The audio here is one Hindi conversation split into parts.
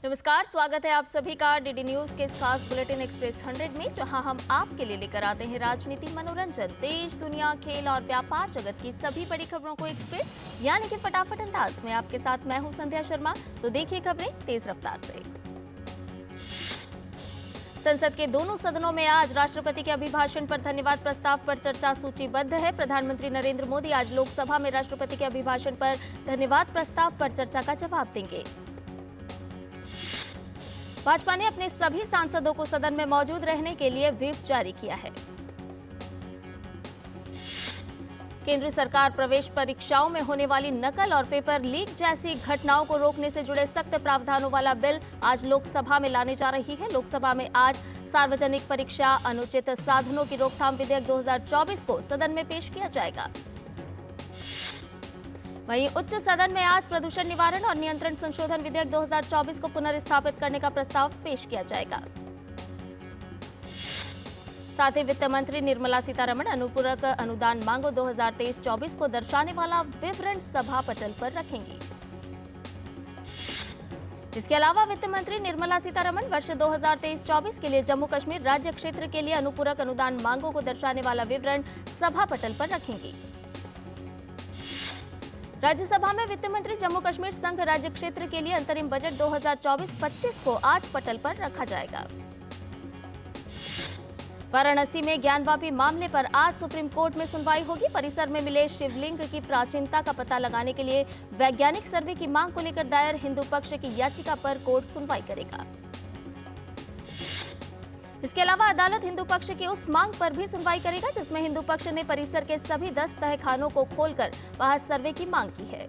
नमस्कार, स्वागत है आप सभी का डीडी न्यूज के इस खास बुलेटिन एक्सप्रेस 100 में, जहां हम आपके लिए लेकर आते हैं राजनीति, मनोरंजन, देश, दुनिया, खेल और व्यापार जगत की सभी बड़ी खबरों को एक्सप्रेस यानी कि फटाफट अंदाज में। आपके साथ मैं हूं संध्या शर्मा। तो देखिए खबरें तेज रफ्तार से। संसद के दोनों सदनों में आज राष्ट्रपति के अभिभाषण पर धन्यवाद प्रस्ताव पर चर्चा सूचीबद्ध है। प्रधानमंत्री नरेंद्र मोदी आज लोकसभा में राष्ट्रपति के अभिभाषण पर धन्यवाद प्रस्ताव पर चर्चा का जवाब देंगे। भाजपा ने अपने सभी सांसदों को सदन में मौजूद रहने के लिए व्हिप जारी किया है। केंद्र सरकार प्रवेश परीक्षाओं में होने वाली नकल और पेपर लीक जैसी घटनाओं को रोकने से जुड़े सख्त प्रावधानों वाला बिल आज लोकसभा में लाने जा रही है। लोकसभा में आज सार्वजनिक परीक्षा अनुचित साधनों की रोकथाम विधेयक 2024 को सदन में पेश किया जाएगा। वहीं उच्च सदन में आज प्रदूषण निवारण और नियंत्रण संशोधन विधेयक 2024 को पुनर्स्थापित करने का प्रस्ताव पेश किया जाएगा। साथ ही वित्त मंत्री निर्मला सीतारमण अनुपूरक अनुदान मांगों 2023-24 को दर्शाने वाला विवरण सभा पटल पर रखेंगी। इसके अलावा वित्त मंत्री निर्मला सीतारमण वर्ष 2023-24 के लिए जम्मू कश्मीर राज्य क्षेत्र के लिए अनुपूरक अनुदान मांगों को दर्शाने वाला विवरण सभा पटल पर रखेंगी। राज्यसभा में वित्त मंत्री जम्मू कश्मीर संघ राज्य क्षेत्र के लिए अंतरिम बजट 2024-25 को आज पटल पर रखा जाएगा। वाराणसी में ज्ञानवापी मामले पर आज सुप्रीम कोर्ट में सुनवाई होगी। परिसर में मिले शिवलिंग की प्राचीनता का पता लगाने के लिए वैज्ञानिक सर्वे की मांग को लेकर दायर हिंदू पक्ष की याचिका पर कोर्ट सुनवाई करेगा। इसके अलावा अदालत हिंदू पक्ष की उस मांग पर भी सुनवाई करेगा जिसमें हिंदू पक्ष ने परिसर के सभी 10 तहखानों को खोलकर वहां सर्वे की मांग की है।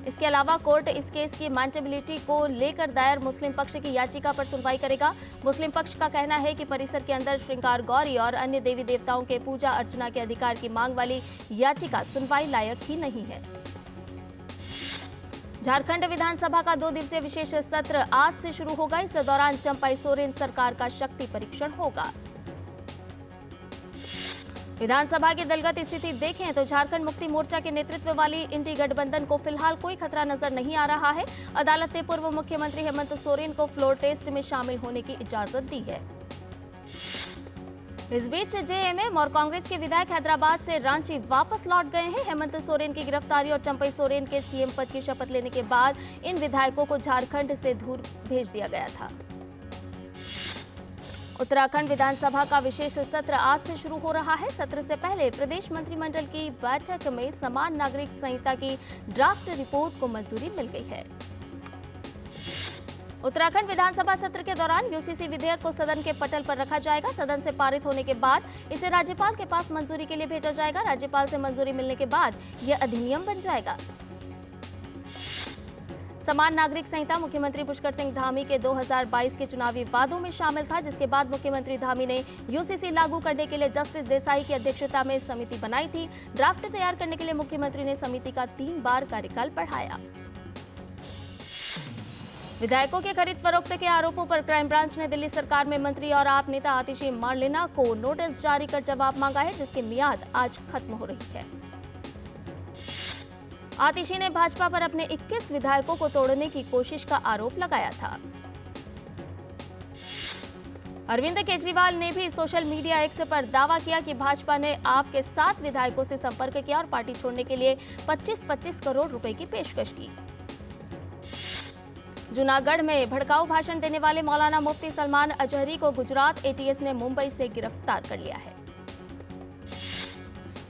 इसके अलावा कोर्ट इस केस की मैंटेबिलिटी को लेकर दायर मुस्लिम पक्ष की याचिका पर सुनवाई करेगा। मुस्लिम पक्ष का कहना है कि परिसर के अंदर श्रृंगार गौरी और अन्य देवी देवताओं के पूजा अर्चना के अधिकार की मांग वाली याचिका सुनवाई लायक ही नहीं है। झारखंड विधानसभा का 2 दिवसीय विशेष सत्र आज से शुरू होगा। इस दौरान चंपाई सोरेन सरकार का शक्ति परीक्षण होगा। विधानसभा की दलगत स्थिति देखें तो झारखंड मुक्ति मोर्चा के नेतृत्व वाली इंडी गठबंधन को फिलहाल कोई खतरा नजर नहीं आ रहा है। अदालत ने पूर्व मुख्यमंत्री हेमंत सोरेन को फ्लोर टेस्ट में शामिल होने की इजाजत दी है। इस बीच जेएमएम और कांग्रेस के विधायक हैदराबाद से रांची वापस लौट गए हैं। हेमंत सोरेन की गिरफ्तारी और चंपई सोरेन के सीएम पद की शपथ लेने के बाद इन विधायकों को झारखंड से दूर भेज दिया गया था। उत्तराखंड विधानसभा का विशेष सत्र आज से शुरू हो रहा है। सत्र से पहले प्रदेश मंत्रिमंडल की बैठक में समान नागरिक संहिता की ड्राफ्ट रिपोर्ट को मंजूरी मिल गई है। उत्तराखंड विधानसभा सत्र के दौरान यूसीसी विधेयक को सदन के पटल पर रखा जाएगा। सदन से पारित होने के बाद इसे राज्यपाल के पास मंजूरी के लिए भेजा जाएगा। राज्यपाल से मंजूरी मिलने के बाद यह अधिनियम बन जाएगा। समान नागरिक संहिता मुख्यमंत्री पुष्कर सिंह धामी के 2022 के चुनावी वादों में शामिल था, जिसके बाद मुख्यमंत्री धामी ने यूसीसी लागू करने के लिए जस्टिस देसाई की अध्यक्षता में समिति बनाई थी। ड्राफ्ट तैयार करने के लिए मुख्यमंत्री ने समिति का 3 बार कार्यकाल बढ़ाया। विधायकों के खरीद फरोख्त के आरोपों पर क्राइम ब्रांच ने दिल्ली सरकार में मंत्री और आप नेता आतिशी मार्लेना को नोटिस जारी कर जवाब मांगा है, जिसकी मियाद आज खत्म हो रही है। आतिशी ने भाजपा पर अपने 21 विधायकों को तोड़ने की कोशिश का आरोप लगाया था। अरविंद केजरीवाल ने भी सोशल मीडिया एक्स पर दावा किया कि भाजपा ने आप के 7 विधायकों से संपर्क किया और पार्टी छोड़ने के लिए 25-25 करोड़ रुपए की पेशकश की। जूनागढ़ में भड़काऊ भाषण देने वाले मौलाना मुफ्ती सलमान अजहरी को गुजरात एटीएस ने मुंबई से गिरफ्तार कर लिया है।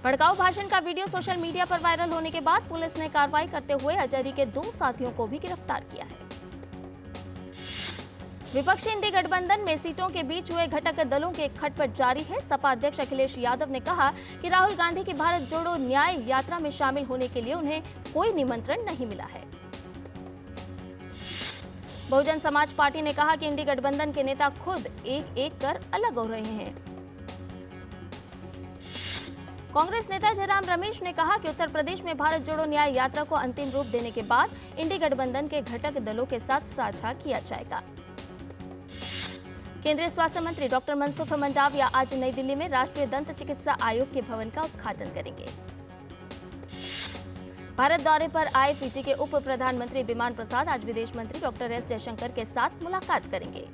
भड़काऊ भाषण का वीडियो सोशल मीडिया पर वायरल होने के बाद पुलिस ने कार्रवाई करते हुए अजहरी के 2 साथियों को भी गिरफ्तार किया है। विपक्षी इंडी गठबंधन में सीटों के बीच हुए घटक दलों के खटपट जारी है। सपा अध्यक्ष अखिलेश यादव ने कहा कि राहुल गांधी की भारत जोड़ो न्याय यात्रा में शामिल होने के लिए उन्हें कोई निमंत्रण नहीं मिला है। बहुजन समाज पार्टी ने कहा कि इंडी गठबंधन के नेता खुद एक-एक कर अलग हो रहे हैं। कांग्रेस नेता जयराम रमेश ने कहा कि उत्तर प्रदेश में भारत जोड़ो न्याय यात्रा को अंतिम रूप देने के बाद इंडी गठबंधन के घटक दलों के साथ साझा किया जाएगा। केंद्रीय स्वास्थ्य मंत्री डॉक्टर मनसुख मंडाविया आज नई दिल्ली में राष्ट्रीय दंत चिकित्सा आयोग के भवन का उद्घाटन करेंगे। भारत दौरे पर आए फिजी के उप प्रधानमंत्री बिमान प्रसाद आज विदेश मंत्री डॉक्टर एस जयशंकर के साथ मुलाकात करेंगे।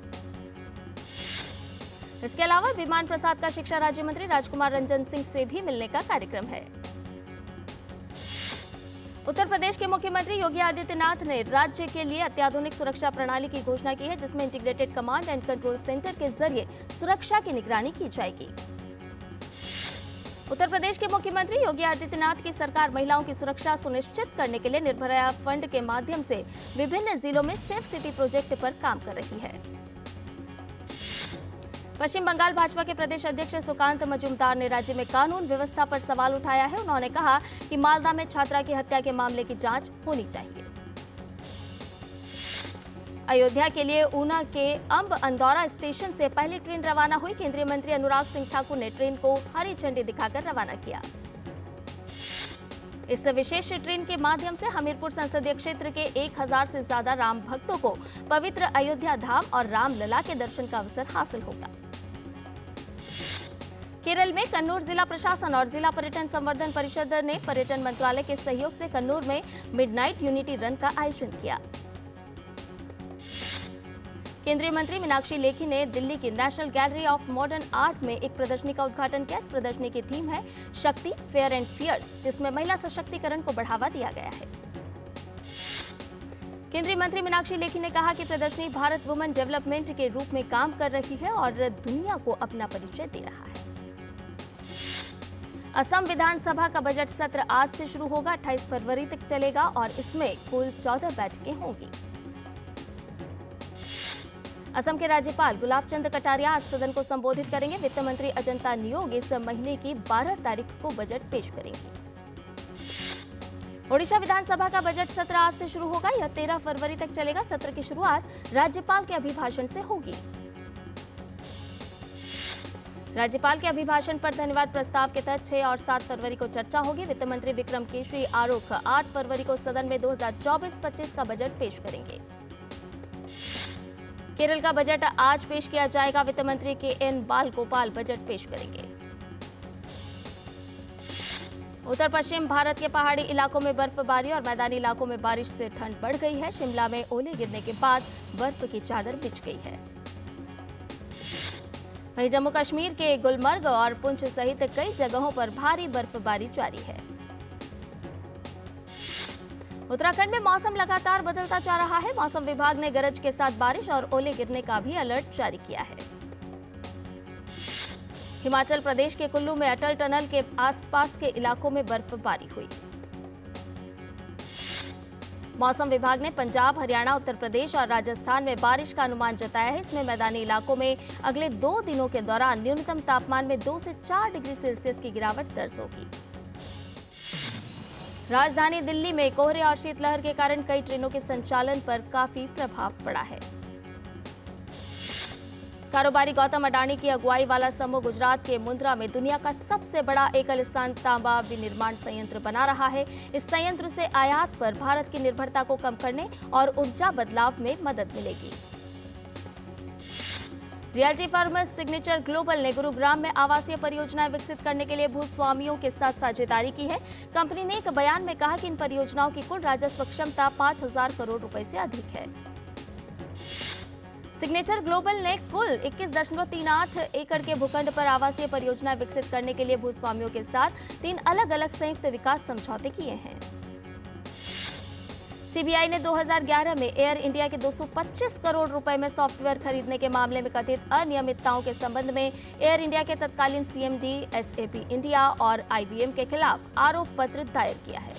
इसके अलावा बिमान प्रसाद का शिक्षा राज्य मंत्री राजकुमार रंजन सिंह से भी मिलने का कार्यक्रम है। उत्तर प्रदेश के मुख्यमंत्री योगी आदित्यनाथ ने राज्य के लिए अत्याधुनिक सुरक्षा प्रणाली की घोषणा की है, जिसमें integrated command and control centre के जरिए सुरक्षा की निगरानी की जाएगी। उत्तर प्रदेश के मुख्यमंत्री योगी आदित्यनाथ की सरकार महिलाओं की सुरक्षा सुनिश्चित करने के लिए निर्भया फंड के माध्यम से विभिन्न जिलों में सेफ सिटी प्रोजेक्ट पर काम कर रही है। पश्चिम बंगाल भाजपा के प्रदेश अध्यक्ष सुकांत मजूमदार ने राज्य में कानून व्यवस्था पर सवाल उठाया है। उन्होंने कहा कि मालदा में छात्रा की हत्या के मामले की जांच होनी चाहिए। अयोध्या के लिए ऊना के अंब अंदौरा स्टेशन से पहली ट्रेन रवाना हुई। केंद्रीय मंत्री अनुराग सिंह ठाकुर ने ट्रेन को हरी झंडी दिखाकर रवाना किया। इस विशेष ट्रेन के माध्यम से हमीरपुर संसदीय क्षेत्र के 1000 से ज्यादा राम भक्तों को पवित्र अयोध्या धाम और रामलला के दर्शन का अवसर हासिल होगा। केरल में कन्नूर जिला प्रशासन और जिला पर्यटन संवर्धन परिषद ने पर्यटन मंत्रालय के सहयोग से कन्नूर में मिडनाइट यूनिटी रन का आयोजन किया। केंद्रीय मंत्री मीनाक्षी लेखी ने दिल्ली की national gallery of modern art में एक प्रदर्शनी का उद्घाटन किया। इस प्रदर्शनी की थीम है शक्ति फेयर एंड फियर्स, जिसमें महिला सशक्तिकरण को बढ़ावा दिया गया है। केंद्रीय मंत्री मीनाक्षी लेखी ने कहा कि प्रदर्शनी भारत वुमेन डेवलपमेंट के रूप में काम कर रही है और दुनिया को अपना परिचय दे रहा है। असम विधानसभा का बजट सत्र आज से शुरू होगा, 28 फरवरी तक चलेगा और इसमें कुल 14 बैठकें होंगी। असम के राज्यपाल गुलाब चंद कटारिया आज सदन को संबोधित करेंगे। वित्त मंत्री अजंता नियोग इस महीने की 12 तारीख को बजट पेश करेंगे। ओडिशा विधानसभा का बजट सत्र आज से शुरू होगा। यह 13 फरवरी तक चलेगा। सत्र की शुरुआत राज्यपाल के अभिभाषण से होगी। राज्यपाल के अभिभाषण पर धन्यवाद प्रस्ताव के तहत 6 और 7 फरवरी को चर्चा होगी। वित्त मंत्री विक्रम केशरी आरुख 8 फरवरी को सदन में 2024-25 का बजट पेश करेंगे। केरल का बजट आज पेश किया जाएगा। वित्त मंत्री के.एन. बालगोपाल बजट पेश करेंगे। उत्तर पश्चिम भारत के पहाड़ी इलाकों में बर्फबारी और मैदानी इलाकों में बारिश से ठंड बढ़ गई है। शिमला में ओले गिरने के बाद बर्फ की चादर बिछ गई है। वहीं जम्मू कश्मीर के गुलमर्ग और पुंछ सहित कई जगहों पर भारी बर्फबारी जारी है। उत्तराखंड में मौसम लगातार बदलता जा रहा है। मौसम विभाग ने गरज के साथ बारिश और ओले गिरने का भी अलर्ट जारी किया है। हिमाचल प्रदेश के कुल्लू में अटल टनल के आसपास के इलाकों में बर्फबारी हुई। मौसम विभाग ने पंजाब, हरियाणा, उत्तर प्रदेश और राजस्थान में बारिश का अनुमान जताया है। इसमें मैदानी इलाकों में अगले 2 दिनों के दौरान न्यूनतम तापमान में 2 से 4 डिग्री सेल्सियस की गिरावट दर्ज होगी। राजधानी दिल्ली में कोहरे और शीतलहर के कारण कई ट्रेनों के संचालन पर काफी प्रभाव पड़ा है। कारोबारी गौतम अडानी की अगुवाई वाला समूह गुजरात के मुंद्रा में दुनिया का सबसे बड़ा एकल स्थान तांबा विनिर्माण संयंत्र बना रहा है। इस संयंत्र से आयात पर भारत की निर्भरता को कम करने और ऊर्जा बदलाव में मदद मिलेगी। रियल्टी फर्म सिग्नेचर ग्लोबल ने गुरुग्राम में आवासीय परियोजनाएं विकसित करने के लिए भूस्वामियों के साथ साझेदारी की है। कंपनी ने एक बयान में कहा कि इन परियोजनाओं की कुल राजस्व क्षमता 5000 करोड़ रुपए से अधिक है। सिग्नेचर ग्लोबल ने कुल 21.38 एकड़ के भूखंड पर आवासीय परियोजनाएं विकसित करने के लिए भूस्वामियों के साथ 3 अलग-अलग संयुक्त विकास समझौते किए हैं। सीबीआई ने 2011 में एयर इंडिया के 225 करोड़ रुपए में सॉफ्टवेयर खरीदने के मामले में कथित अनियमितताओं के संबंध में एयर इंडिया के तत्कालीन सीएमडी, एसएपी इंडिया और आईबीएम के खिलाफ आरोप पत्र दायर किया है।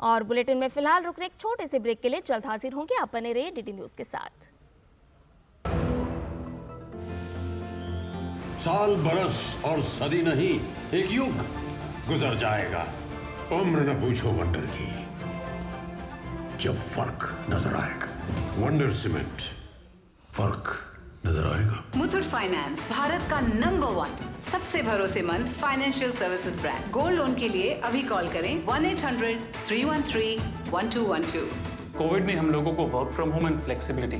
और बुलेटिन में फिलहाल रुकने एक छोटे से ब्रेक के लिए जल्द हाजिर होंगे। आप बने रहिए डीडी न्यूज के साथ। साल, बरस और सदी नहीं, एक युग गुजर जाएगा। उम्र न पूछो वंडर की, जब फर्क नजर आएगा। वंडर सीमेंट, फर्क नजर आएगा। मुथूट फाइनेंस भारत का नंबर 1 सबसे भरोसेमंद financial services brand. Gold loan के लिए अभी कॉल करें 1-800-313-1212। कोविड ने हम लोगों को work from home and flexibility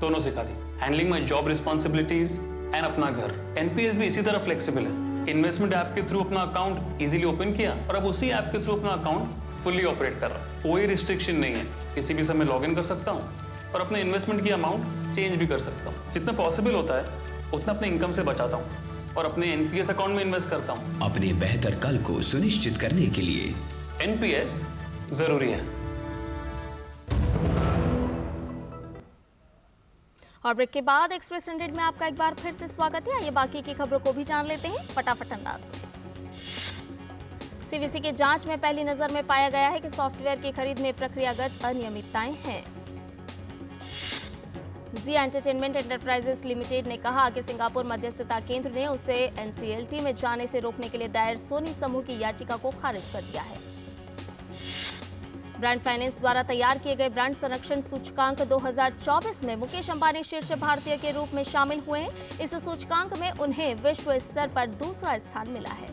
दोनों सिखा दी। Handling my job responsibilities and अपना घर। एनपीएस भी इसी तरह फ्लेक्सिबल है। इन्वेस्टमेंट ऐप के थ्रू अपना अकाउंट इजीली ओपन किया और अब उसी ऐप के थ्रू अपना अकाउंट फुल्ली ऑपरेट कर रहा हूँ। कोई रिस्ट्रिक्शन नहीं है, किसी भी समय लॉग इन कर सकता हूँ और अपने इन्वेस्टमेंट की अमाउंट चेंज भी कर सकता हूँ। जितना पॉसिबल होता है उतना अपने इनकम से बचाता हूँ और अपने एनपीएस अकाउंट में इन्वेस्ट करता हूँ। अपने बेहतर कल को सुनिश्चित करने के लिए एनपीएस जरूरी है। और ब्रेक के बाद एक्सप्रेस 100 में आपका एक बार फिर से स्वागत है। आइए बाकी की खबरों को भी जान लेते हैं फटाफट अंदाज में। सीवीसी की जांच में पहली नजर में पाया गया है कि सॉफ्टवेयर की खरीद में प्रक्रियागत अनियमितताएं हैं। जी एंटरटेनमेंट एंटरप्राइजेस लिमिटेड ने कहा कि सिंगापुर मध्यस्थता केंद्र ने उसे एनसीएलटी में जाने से रोकने के लिए दायर सोनी समूह की याचिका को खारिज कर दिया है। ब्रांड फाइनेंस द्वारा तैयार किए गए ब्रांड संरक्षण सूचकांक 2024 में मुकेश अंबानी शीर्ष भारतीय के रूप में शामिल हुए हैं। इस सूचकांक में उन्हें विश्व स्तर पर दूसरा स्थान मिला है।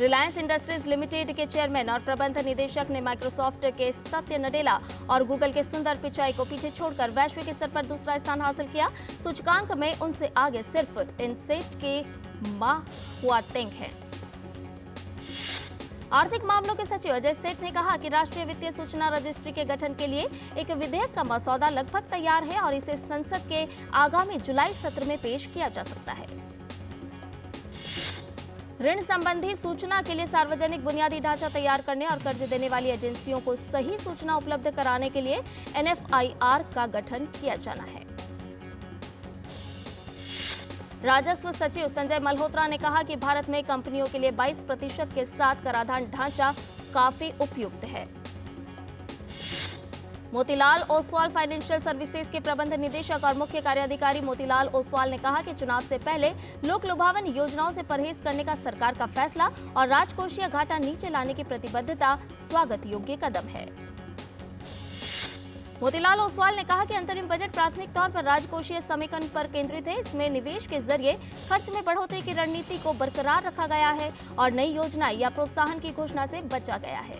रिलायंस इंडस्ट्रीज लिमिटेड के चेयरमैन और प्रबंध निदेशक ने माइक्रोसॉफ्ट के सत्य नडेला और गूगल के सुंदर पिचाई को पीछे छोड़कर वैश्विक स्तर पर दूसरा स्थान हासिल किया। सूचकांक में उनसे आगे सिर्फ इनसेट के मा हुआतेंग हैं। आर्थिक मामलों के सचिव अजय सेठ ने कहा कि राष्ट्रीय वित्तीय सूचना रजिस्ट्री के गठन के लिए एक विधेयक का मसौदा लगभग तैयार है और इसे संसद के आगामी जुलाई सत्र में पेश किया जा सकता है। ऋण संबंधी सूचना के लिए सार्वजनिक बुनियादी ढांचा तैयार करने और कर्ज देने वाली एजेंसियों को सही सूचना उपलब्ध कराने के लिए NFIR का गठन किया जाना है। राजस्व सचिव संजय मल्होत्रा ने कहा कि भारत में कंपनियों के लिए 22% के साथ कराधान ढांचा काफी उपयुक्त है। मोतीलाल ओसवाल फाइनेंशियल सर्विसेज के प्रबंध निदेशक और मुख्य कार्याधिकारी मोतीलाल ओसवाल ने कहा कि चुनाव से पहले लोक लुभावन योजनाओं से परहेज करने का सरकार का फैसला और राजकोषीय घाटा नीचे लाने की प्रतिबद्धता स्वागत योग्य कदम है। मोतीलाल ओसवाल ने कहा कि अंतरिम बजट प्राथमिक तौर पर राजकोषीय समेकन पर केंद्रित है। इसमें निवेश के जरिए खर्च में बढ़ोतरी की रणनीति को बरकरार रखा गया है और नई योजना या प्रोत्साहन की घोषणा से बचा गया है।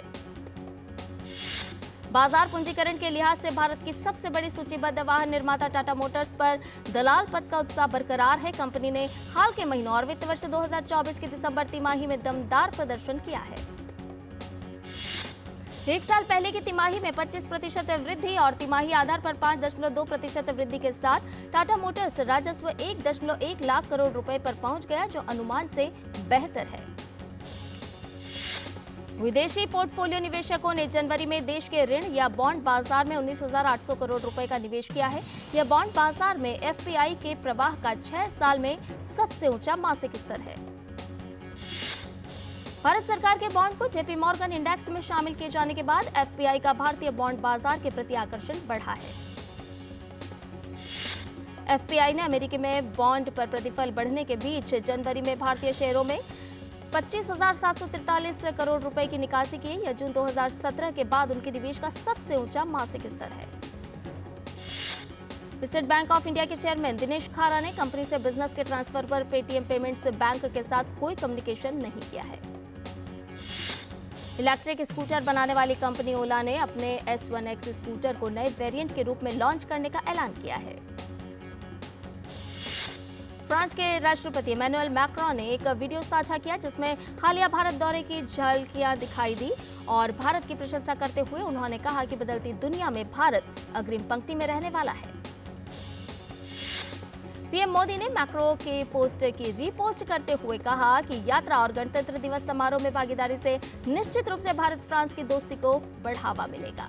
बाजार पूंजीकरण के लिहाज से भारत की सबसे बड़ी सूचीबद्ध वाहन निर्माता टाटा मोटर्स पर दलाल पद का उत्साह बरकरार है। कंपनी ने हाल के महीनों और वित्त वर्ष 2024 की दिसंबर तिमाही में दमदार प्रदर्शन किया है। एक साल पहले की तिमाही में 25% वृद्धि और तिमाही आधार पर 5.2% वृद्धि के साथ टाटा मोटर्स राजस्व 1.1 लाख करोड़ रुपए पर पहुंच गया, जो अनुमान से बेहतर है। विदेशी पोर्टफोलियो निवेशकों ने जनवरी में देश के ऋण या बॉन्ड बाजार में 19,800 करोड़ रुपए का निवेश किया है। यह बॉन्ड बाजार में एफपीआई के प्रवाह का 6 साल में सबसे ऊंचा मासिक स्तर है। भारत सरकार के बॉन्ड को जेपी मॉर्गन इंडेक्स में शामिल किए जाने के बाद एफपीआई का भारतीय बॉन्ड बाजार के प्रति आकर्षण बढ़ा है। एफपीआई ने अमेरिकी में बॉन्ड पर प्रतिफल बढ़ने के बीच जनवरी में भारतीय शेयरों में 25,743 करोड़ रुपए की निकासी की। यह जून 2017 के बाद उनके निवेश का सबसे ऊंचा मासिक स्तर है। स्टेट बैंक ऑफ इंडिया के चेयरमैन दिनेश खारा ने कंपनी से बिजनेस के ट्रांसफर पर पेटीएम पेमेंट्स बैंक के साथ कोई कम्युनिकेशन नहीं किया है। इलेक्ट्रिक स्कूटर बनाने वाली कंपनी ओला ने अपने S1X स्कूटर को नए वेरिएंट के रूप में लॉन्च करने का ऐलान किया है। फ्रांस के राष्ट्रपति इमैनुअल मैक्रोन ने एक वीडियो साझा किया जिसमें हालिया भारत दौरे की झलकियां दिखाई दी और भारत की प्रशंसा करते हुए उन्होंने कहा कि बदलती दुनिया में भारत अग्रिम पंक्ति में रहने वाला है। पीएम मोदी ने मैक्रो के पोस्ट की रीपोस्ट करते हुए कहा कि यात्रा और गणतंत्र दिवस समारोह में भागीदारी से निश्चित रूप से भारत फ्रांस की दोस्ती को बढ़ावा मिलेगा।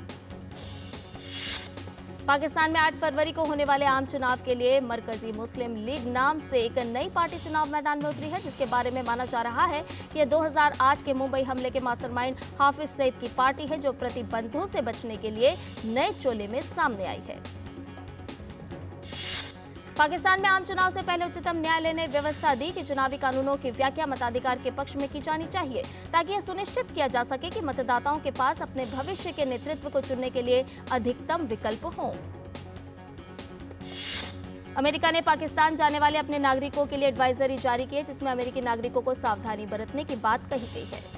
पाकिस्तान में 8 फरवरी को होने वाले आम चुनाव के लिए मरकजी मुस्लिम लीग नाम से एक नई पार्टी चुनाव मैदान में उतरी है, जिसके बारे में माना जा रहा है कि यह 2008 के मुंबई हमले के मास्टरमाइंड हाफिज सईद की पार्टी है, जो प्रतिबंधों से बचने के लिए नए चोले में सामने आई है। पाकिस्तान में आम चुनाव से पहले उच्चतम न्यायालय ने व्यवस्था दी कि चुनावी कानूनों की व्याख्या मताधिकार के पक्ष में की जानी चाहिए, ताकि यह सुनिश्चित किया जा सके कि मतदाताओं के पास अपने भविष्य के नेतृत्व को चुनने के लिए अधिकतम विकल्प हों। अमेरिका ने पाकिस्तान जाने वाले अपने नागरिकों के लिए एडवाइजरी जारी की है, जिसमें अमेरिकी नागरिकों को सावधानी बरतने की बात कही गई है।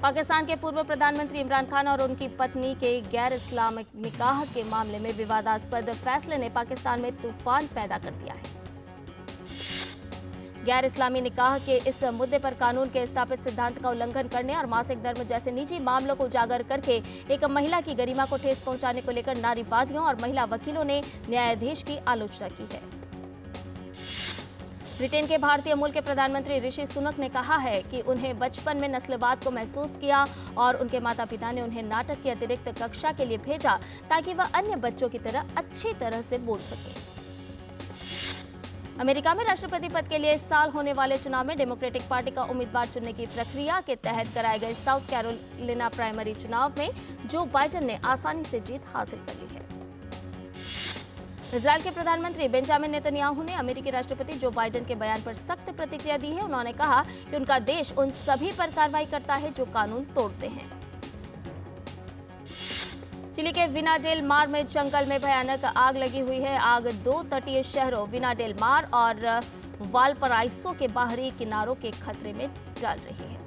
पाकिस्तान के पूर्व प्रधानमंत्री इमरान खान और उनकी पत्नी के गैर इस्लामिक निकाह के मामले में विवादास्पद फैसले ने पाकिस्तान में तूफान पैदा कर दिया है। गैर इस्लामी निकाह के इस मुद्दे पर कानून के स्थापित सिद्धांत का उल्लंघन करने और मासिक धर्म जैसे निजी मामलों को उजागर करके एक महिला की गरिमा को ठेस पहुंचाने को लेकर नारीवादियों और महिला वकीलों ने न्यायाधीश की आलोचना की है। ब्रिटेन के भारतीय मूल के प्रधानमंत्री ऋषि सुनक ने कहा है कि उन्हें बचपन में नस्लवाद को महसूस किया और उनके माता पिता ने उन्हें नाटक की अतिरिक्त कक्षा के लिए भेजा ताकि वह अन्य बच्चों की तरह अच्छी तरह से बोल सके। अमेरिका में राष्ट्रपति पद के लिए इस साल होने वाले चुनाव में डेमोक्रेटिक पार्टी का उम्मीदवार चुनने की प्रक्रिया के तहत कराए गए साउथ कैरोलिना प्राइमरी चुनाव में जो बाइडेन ने आसानी से जीत हासिल कर ली है। इजरायल के प्रधानमंत्री बेंजामिन नेतन्याहू ने अमेरिकी राष्ट्रपति जो बाइडेन के बयान पर सख्त प्रतिक्रिया दी है। उन्होंने कहा कि उनका देश उन सभी पर कार्रवाई करता है जो कानून तोड़ते हैं। चिली के विना डेल मार में जंगल में भयानक आग लगी हुई है। आग 2 तटीय शहरों विना डेल मार और वालपराइसो के बाहरी किनारों के खतरे में डाल रही है।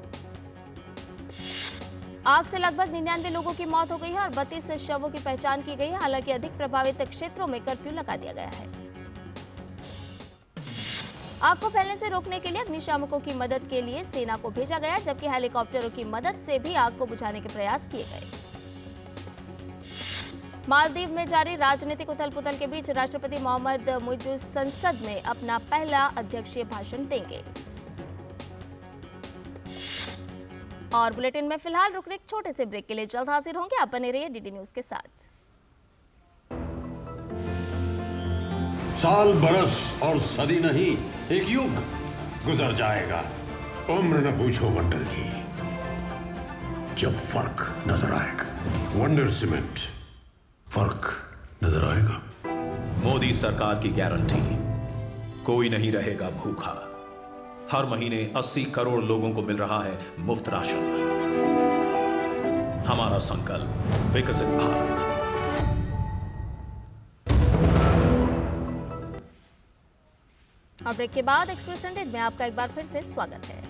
आग से लगभग 99 लोगों की मौत हो गई है और 32 शवों की पहचान की गई है। हालांकि अधिक प्रभावित क्षेत्रों में कर्फ्यू लगा दिया गया है। आग को फैलने से रोकने के लिए अग्निशामकों की मदद के लिए सेना को भेजा गया, जबकि हेलीकॉप्टरों की मदद से भी आग को बुझाने के प्रयास किए गए। मालदीव में जारी राजनीतिक उथल-पुथल के बीच राष्ट्रपति मोहम्मद मुइज़ संसद में अपना पहला अध्यक्षीय भाषण देंगे। और बुलेटिन में फिलहाल रुकने एक छोटे से ब्रेक के लिए जल्द हाजिर होंगे। आप बने रहिए डीडी न्यूज के साथ। साल बरस और सदी नहीं, एक युग गुजर जाएगा। उम्र न पूछो वंडर की, जब फर्क नजर आएगा। वंडर सीमेंट, फर्क नजर आएगा। मोदी सरकार की गारंटी, कोई नहीं रहेगा भूखा। हर महीने 80 करोड़ लोगों को मिल रहा है मुफ्त राशन। हमारा संकल्प विकसित भारत। और ब्रेक के बाद एक्सप्रेस 100 में आपका एक बार फिर से स्वागत है।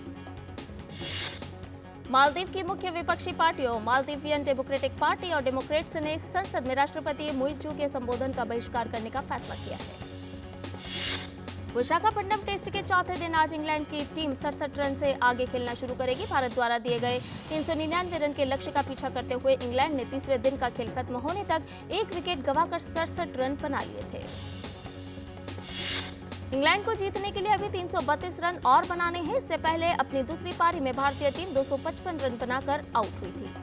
मालदीव की मुख्य विपक्षी पार्टियों मालदीवियन डेमोक्रेटिक पार्टी और डेमोक्रेट्स ने संसद में राष्ट्रपति मुइज़ के संबोधन का बहिष्कार करने का फैसला किया है। विशाखापट्टनम टेस्ट के चौथे दिन आज इंग्लैंड की टीम 67 रन से आगे खेलना शुरू करेगी। भारत द्वारा दिए गए 399 रन के लक्ष्य का पीछा करते हुए इंग्लैंड ने तीसरे दिन का खेल खत्म होने तक एक विकेट गंवाकर 67 रन बना लिए थे। इंग्लैंड को जीतने के लिए अभी 332 रन और बनाने हैं। इससे पहले अपनी दूसरी पारी में भारतीय टीम 255 रन बनाकर आउट हुई थी।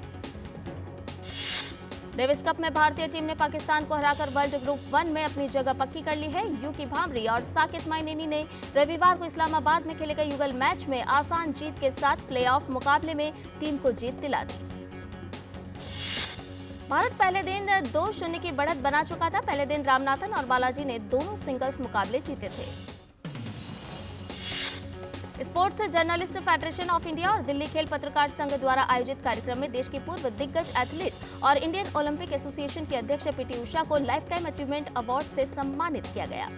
डेविस कप में भारतीय टीम ने पाकिस्तान को हराकर वर्ल्ड ग्रुप 1 में अपनी जगह पक्की कर ली है। यूकी भांबरी और साकिब माइनेनी ने रविवार को इस्लामाबाद में खेले गए युगल मैच में आसान जीत के साथ प्लेऑफ मुकाबले में टीम को जीत दिला दी। भारत पहले दिन 2-0 की बढ़त बना चुका था। पहले दिन रामनाथन और बालाजी ने दोनों सिंगल्स मुकाबले जीते थे। Sports journalist federation of India और दिल्ली खेल पत्रकार संघ द्वारा आयोजित कार्यक्रम में देश की पूर्व दिग्गज एथलीट और इंडियन ओलंपिक एसोसिएशन के अध्यक्ष पीटी उषा को लाइफ टाइम अचीवमेंट अवार्ड से सम्मानित किया गया।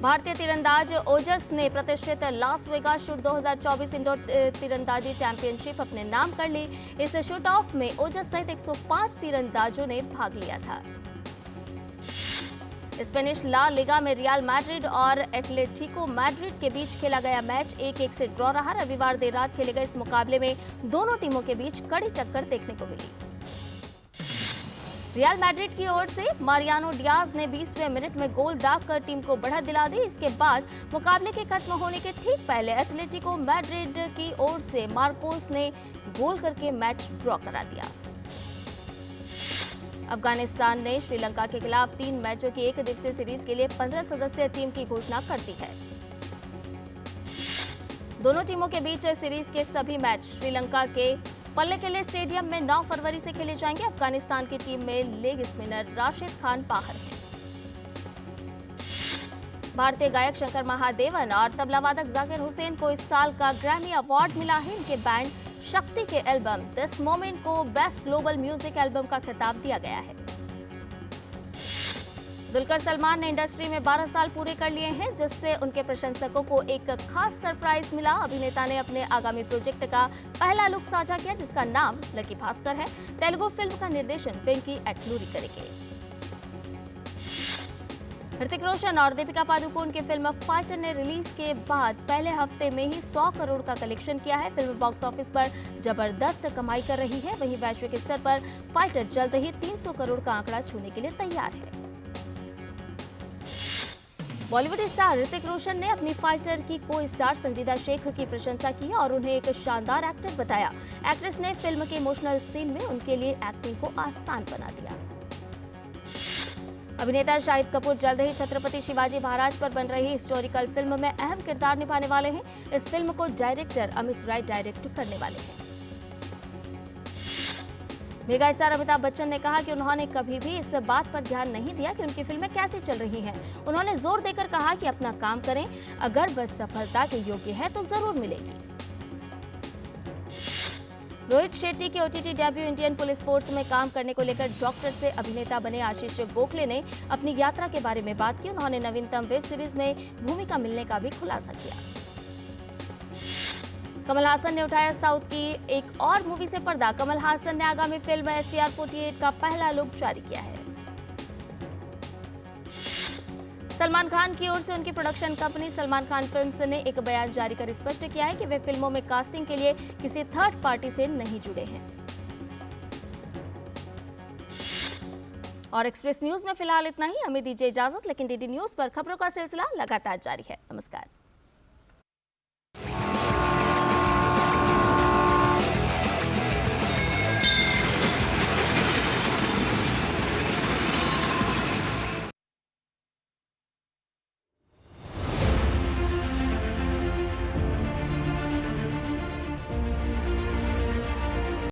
भारतीय तीरंदाज ओजस ने प्रतिष्ठित लास वेगास शूट 2024 इंडोर तीरंदाजी चैंपियनशिप अपने नाम कर ली। इस शूट ऑफ में ओजस सहित 105 तीरंदाजों ने भाग लिया था। स्पेनिश ला लिगा में रियल मैड्रिड और एटलेटिको मैड्रिड के बीच खेला गया मैच 1-1 से ड्रॉ रहा। रविवार देर रात खेले गए इस मुकाबले में दोनों टीमों के बीच कड़ी टक्कर देखने को मिली। रियल मैड्रिड की ओर से मारियानो डियाज ने 20वें मिनट में गोल दागकर टीम को बढ़त दिला दी। इसके बाद मुकाबले के खत्म होने के ठीक पहले एटलेटिको मैड्रिड की ओर से मार्कोस ने गोल करके मैच ड्रॉ करा दिया। अफगानिस्तान ने श्रीलंका के खिलाफ 3 मैचों की 1 दिवसीय सीरीज के लिए 15 सदस्यीय टीम की घोषणा कर दी है। दोनों टीमों के बीच सीरीज के सभी मैच श्रीलंका के पल्लेकेले स्टेडियम में 9 फरवरी से खेले जाएंगे। अफगानिस्तान की टीम में लेग स्पिनर राशिद खान बाहर हैं। भारतीय गायक शंकर महादेवन और तबलावादक जाकिर हुसैन को इस साल का ग्रैमी अवार्ड मिला है। इनके बैंड शक्ति के एल्बम दिस मोमेंट को बेस्ट ग्लोबल म्यूजिक एल्बम का खिताब दिया गया है। दुलकर सलमान ने इंडस्ट्री में 12 साल पूरे कर लिए हैं, जिससे उनके प्रशंसकों को एक खास सरप्राइज मिला। अभिनेता ने अपने आगामी प्रोजेक्ट का पहला लुक साझा किया, जिसका नाम लकी भास्कर है। तेलुगु फिल्म का निर्देशन वेंकी एटलूरी करेंगे। ऋतिक रोशन और दीपिका पादुकोण की फिल्म फाइटर ने रिलीज के बाद पहले हफ्ते में ही 100 करोड़ का कलेक्शन किया है। फिल्म बॉक्स ऑफिस पर जबरदस्त कमाई कर रही है। वहीं वैश्विक स्तर पर फाइटर जल्द ही 300 करोड़ का आंकड़ा छूने के लिए तैयार है। बॉलीवुड स्टार ऋतिक रोशन ने अपनी फाइटर की को स्टार संजीदा शेख की प्रशंसा की और उन्हें एक शानदार एक्टर बताया। एक्ट्रेस ने फिल्म के इमोशनल सीन में उनके लिए एक्टिंग को आसान बना दिया। अभिनेता शाहिद कपूर जल्द ही छत्रपति शिवाजी महाराज पर बन रही हिस्टोरिकल फिल्म में अहम किरदार निभाने वाले हैं। इस फिल्म को डायरेक्टर अमित राय डायरेक्ट करने वाले हैं। मेगा स्टार अमिताभ बच्चन ने कहा कि उन्होंने कभी भी इस बात पर ध्यान नहीं दिया कि उनकी फिल्में कैसे चल रही हैं। उन्होंने जोर देकर कहा कि अपना काम करें, अगर वह सफलता के योग्य है तो जरूर मिलेगी। रोहित शेट्टी के OTT debut Indian police force में काम करने को लेकर डॉक्टर से अभिनेता बने आशीष गोखले ने अपनी यात्रा के बारे में बात की। उन्होंने नवीनतम वेब सीरीज में भूमिका मिलने का भी खुलासा किया। कमल हासन ने उठाया साउथ की एक और मूवी से पर्दा। कमल हासन ने आगामी फिल्म STR48 का पहला लुक जारी किया है। सलमान खान की ओर से उनकी production company Salman Khan films ने एक बयान जारी कर स्पष्ट किया है कि वे फिल्मों में कास्टिंग के लिए किसी थर्ड पार्टी से नहीं जुड़े हैं। और एक्सप्रेस न्यूज में फिलहाल इतना ही। हमें दीजिए इजाजत, लेकिन डीडी न्यूज पर खबरों का सिलसिला लगातार जारी है। नमस्कार।